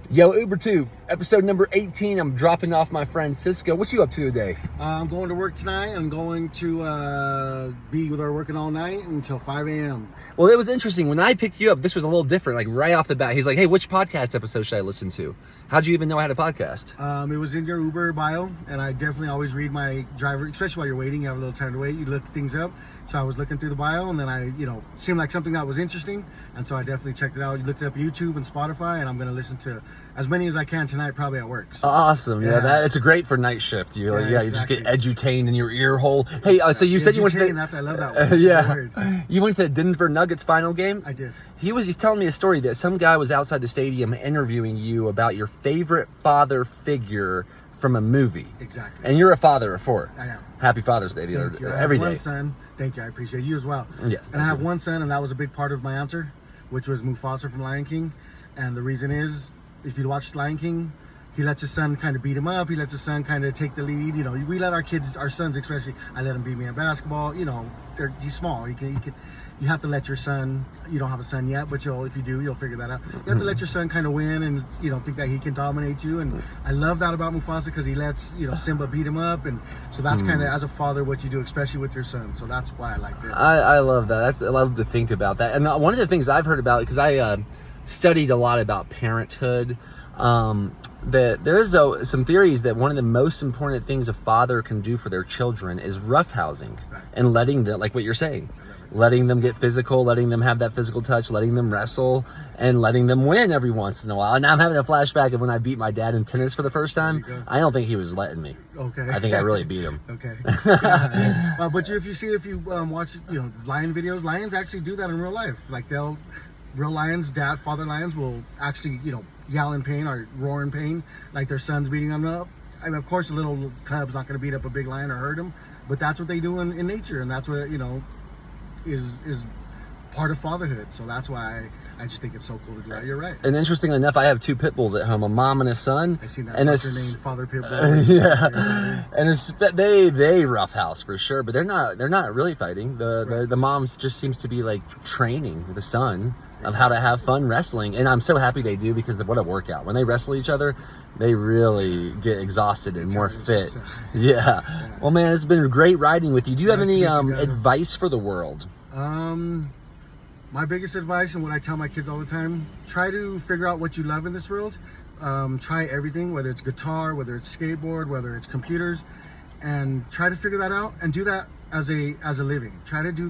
Yo, UberTube, episode number 18. I'm dropping off my friend Cisco. What you up to today? I'm going to work tonight. I'm going to be with her working all night until 5 a.m. Well, it was interesting. When I picked you up, this was a little different. Like right off the bat, he's like, hey, which podcast episode should I listen to? How'd you even know I had a podcast? It was in your Uber bio, and I definitely always read my driver, especially while you're waiting. You have a little time to wait. You look things up. So I was looking through the bio, and then I, seemed like something that was interesting. And so I definitely checked it out. You looked it up on YouTube and Spotify, and I'm going to listen to as many as I can tonight, probably at work. So. Awesome. Yeah, it's great for night shift. You exactly. You just get edutained in your ear hole. Hey, so you said you went to I love that one. Yeah. You went to the Denver Nuggets final game? I did. He's telling me a story that some guy was outside the stadium interviewing you about your favorite father figure from a movie. Exactly. And you're a father of four. I am. Happy Father's Day every day. One son. Thank you. I appreciate you as well. Yes. And I have one son, and that was a big part of my answer, which was Mufasa from Lion King. And the reason is, if you watch Lion King, he lets his son kind of beat him up. He lets his son kind of take the lead. We let our kids, our sons especially, I let him beat me in basketball. He's small. You have to let your son, you don't have a son yet, but if you do, you'll figure that out. You have to let your son kind of win and, think that he can dominate you. And I love that about Mufasa because he lets, Simba beat him up. And so that's kind of, as a father, what you do, especially with your son. So that's why I liked it. I love that. I love to think about that. And one of the things I've heard about, because I studied a lot about parenthood, that there's some theories that one of the most important things a father can do for their children is roughhousing, right, and letting them, like what you're saying, letting them get physical, letting them have that physical touch, letting them wrestle, and letting them win every once in a while. And now I'm having a flashback of when I beat my dad in tennis for the first time. I don't think he was letting me. Okay. I think I really beat him. Okay. Yeah. But if you watch, lion videos, lions actually do that in real life. Like real lions, father lions will actually, yell in pain or roar in pain, like their son's beating them up. I mean, of course, a little cub's not going to beat up a big lion or hurt him, but that's what they do in nature, and that's what, is part of fatherhood. So that's why I just think it's so cool to do that. You're right. And interestingly enough, I have two pit bulls at home, a mom and a son. I seen that. And named Father Pit Bull. Yeah. And they roughhouse for sure, but they're not really fighting. The mom just seems to be like training the son of how to have fun wrestling, and I'm so happy they do, because what a workout. When they wrestle each other, they really get exhausted and more fit. Yeah. Well, man, it's been great riding with you. Do you have any advice for the world? My biggest advice, and what I tell my kids all the time, try to figure out what you love in this world. Try everything, whether it's guitar, whether it's skateboard, whether it's computers, and try to figure that out and do that as a living. Try to do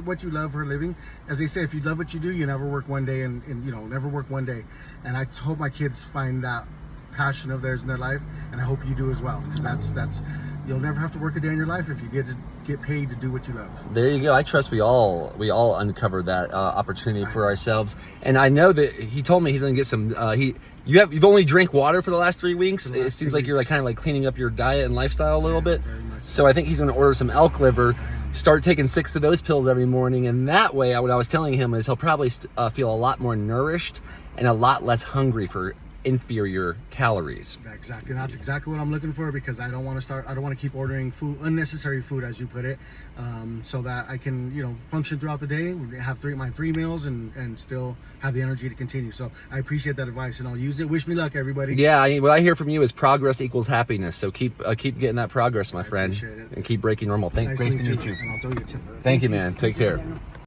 what you love for a living. As they say, if you love what you do, you never work one day, and never work one day. And I hope my kids find that passion of theirs in their life, and I hope you do as well, because that's you'll never have to work a day in your life if you get paid to do what you love. There you go. I trust we all uncovered that opportunity for ourselves. And I know that he told me he's going to get some. You've only drank water for the last 3 weeks. It seems like you're kind of cleaning up your diet and lifestyle a little bit. Very much so I think he's going to order some elk liver. Start taking 6 of those pills every morning, and that way, what I was telling him is he'll probably feel a lot more nourished and a lot less hungry for inferior calories. Exactly. And that's exactly what I'm looking for, because I don't want to keep ordering unnecessary food, as you put it, so that I can, function throughout the day, have my 3 meals, and still have the energy to continue. So I appreciate that advice, and I'll use it. Wish me luck, everybody. Yeah, what I hear from you is progress equals happiness. So keep getting that progress, my friend, appreciate it. and keep breaking normal. Great to meet you. And I'll throw you a tip. Thank you, man. Take care.